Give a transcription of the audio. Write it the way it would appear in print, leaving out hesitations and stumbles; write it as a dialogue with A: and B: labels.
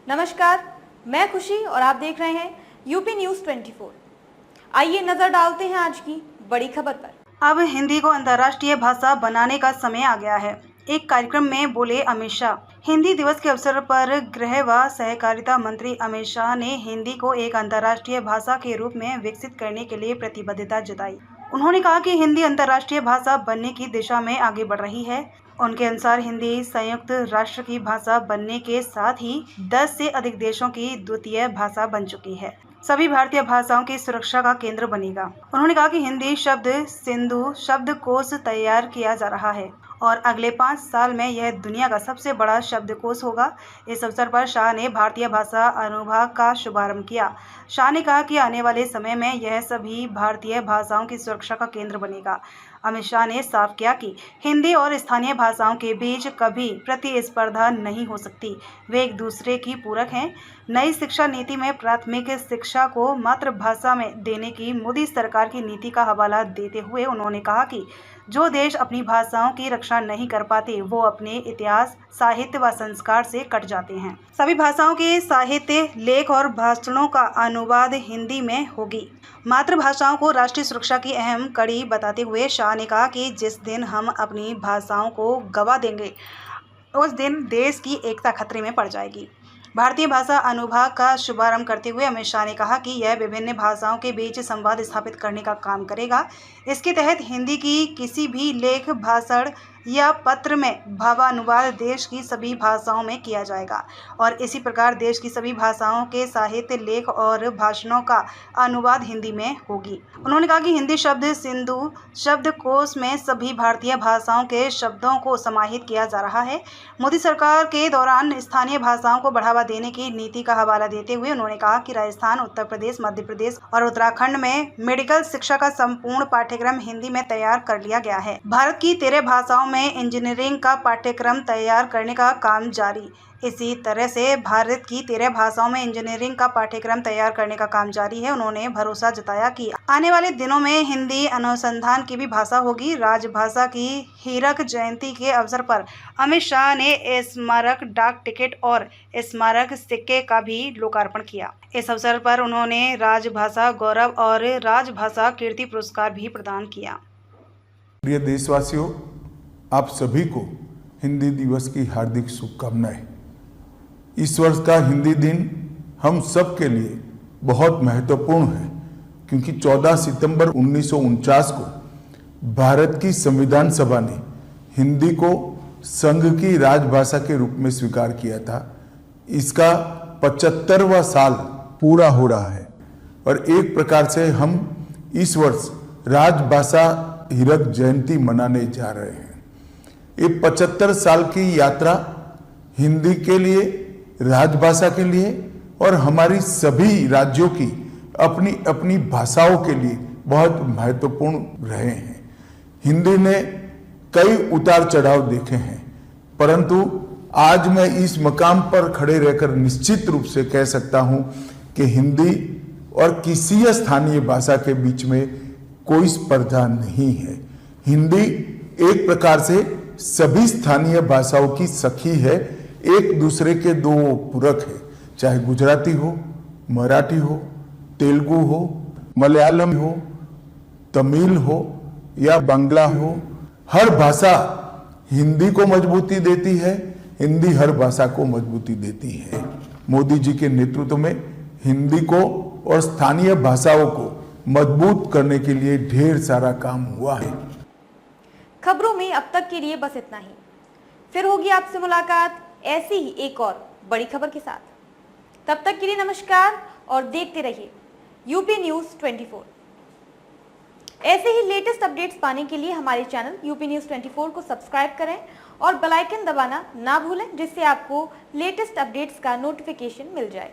A: नमस्कार, मैं खुशी और आप देख रहे हैं यूपी न्यूज़ 24। आइए नजर डालते हैं आज की बड़ी खबर पर।
B: अब हिंदी को अंतर्राष्ट्रीय भाषा बनाने का समय आ गया है। एक कार्यक्रम में बोले अमित शाह। हिंदी दिवस के अवसर पर गृह व सहकारिता मंत्री अमित शाह ने हिंदी को एक अंतर्राष्ट्रीय भाषा के रूप में विकसित करने के लिए प्रतिबद्धता जताई। उन्होंने कहा कि हिंदी अंतर्राष्ट्रीय भाषा बनने की दिशा में आगे बढ़ रही है। उनके अनुसार हिंदी संयुक्त राष्ट्र की भाषा बनने के साथ ही 10 से अधिक देशों की द्वितीय भाषा बन चुकी है। सभी भारतीय भाषाओं की सुरक्षा का केंद्र बनेगा। उन्होंने कहा कि हिंदी शब्द सिंधु शब्दकोश तैयार किया जा रहा है और अगले 5 साल में यह दुनिया का सबसे बड़ा शब्दकोश होगा। इस अवसर पर शाह ने भारतीय भाषा अनुभाग का शुभारंभ किया। शाह ने कहा कि आने वाले समय में यह सभी भारतीय भाषाओं की सुरक्षा का केंद्र बनेगा। अमित शाह ने साफ किया कि हिंदी और स्थानीय भाषाओं के बीच कभी प्रतिस्पर्धा नहीं हो सकती, वे एक दूसरे की पूरक हैं। नई शिक्षा नीति में प्राथमिक शिक्षा को मातृभाषा में देने की मोदी सरकार की नीति का हवाला देते हुए उन्होंने कहा कि जो देश अपनी भाषाओं की रक्षा नहीं कर पाते वो अपने इतिहास, साहित्य व संस्कार से कट जाते हैं। सभी भाषाओं के साहित्य, लेख और भाषणों का अनुवाद हिंदी में होगी। मातृभाषाओं को राष्ट्रीय सुरक्षा की अहम कड़ी बताते हुए शाह ने कहा कि जिस दिन हम अपनी भाषाओं को गंवा देंगे उस दिन देश की एकता खतरे में पड़ जाएगी। भारतीय भाषा अनुभाग का शुभारंभ करते हुए अमित शाह ने कहा कि यह विभिन्न भाषाओं के बीच संवाद स्थापित करने का काम करेगा। इसके तहत हिंदी की किसी भी लेख, भाषण या पत्र में भावानुवाद देश की सभी भाषाओं में किया जाएगा और इसी प्रकार देश की सभी भाषाओं के साहित्य, लेख और भाषणों का अनुवाद हिंदी में होगी। उन्होंने कहा कि हिंदी शब्द सिंधु शब्दकोश में सभी भारतीय भाषाओं के शब्दों को समाहित किया जा रहा है। मोदी सरकार के दौरान स्थानीय भाषाओं को बढ़ावा देने की नीति का हवाला देते हुए उन्होंने कहा कि राजस्थान, उत्तर प्रदेश, मध्य प्रदेश और उत्तराखंड में मेडिकल शिक्षा का संपूर्ण पाठ्यक्रम हिंदी में तैयार कर लिया गया है। भारत की 13 भाषाओं में इंजीनियरिंग का पाठ्यक्रम तैयार करने का काम जारी। इसी तरह से भारत की 13 भाषाओं में इंजीनियरिंग का पाठ्यक्रम तैयार करने का काम जारी है। उन्होंने भरोसा जताया कि आने वाले दिनों में हिंदी अनुसंधान की भी भाषा होगी। राजभाषा की हीरक जयंती के अवसर पर अमित शाह ने स्मारक डाक टिकट और स्मारक सिक्के का भी लोकार्पण किया। इस अवसर पर उन्होंने राजभाषा गौरव और राजभाषा कीर्ति पुरस्कार भी प्रदान किया।
C: प्रिय देशवासियों, आप सभी को हिंदी दिवस की हार्दिक शुभकामनाएं। इस वर्ष का हिंदी दिन हम सब के लिए बहुत महत्वपूर्ण है क्योंकि 14 सितंबर 1949 को भारत की संविधान सभा ने हिंदी को संघ की राजभाषा के रूप में स्वीकार किया था। इसका 75वां साल पूरा हो रहा है और एक प्रकार से हम इस वर्ष राजभाषा हीरक जयंती मनाने जा रहे हैं। ये 75 साल की यात्रा हिंदी के लिए, राजभाषा के लिए और हमारी सभी राज्यों की अपनी अपनी भाषाओं के लिए बहुत महत्वपूर्ण रहे हैं। हिंदी ने कई उतार चढ़ाव देखे हैं, परंतु आज मैं इस मकाम पर खड़े रहकर निश्चित रूप से कह सकता हूं कि हिंदी और किसी स्थानीय भाषा के बीच में कोई स्पर्धा नहीं है। हिंदी एक प्रकार से सभी स्थानीय भाषाओं की सखी है, एक दूसरे के दो पूरक है। चाहे गुजराती हो, मराठी हो, तेलुगु हो, मलयालम हो, तमिल हो या बांग्ला हो, हर भाषा हिंदी को मजबूती देती है, हिंदी हर भाषा को मजबूती देती है। मोदी जी के नेतृत्व में हिंदी को और स्थानीय भाषाओं को मजबूत करने के लिए ढेर सारा काम हुआ है।
A: खबरों में अब तक के लिए बस इतना ही। फिर होगी आपसे मुलाकात ऐसी ही एक और बड़ी खबर के साथ। तब तक के लिए नमस्कार और देखते रहिए यूपी न्यूज़ 24। ऐसे ही लेटेस्ट अपडेट्स पाने के लिए हमारे चैनल यूपी न्यूज़ 24 को सब्सक्राइब करें और बेल आइकन दबाना ना भूलें, जिससे आपको लेटेस्ट अपडेट्स का नोटिफिकेशन मिल जाए।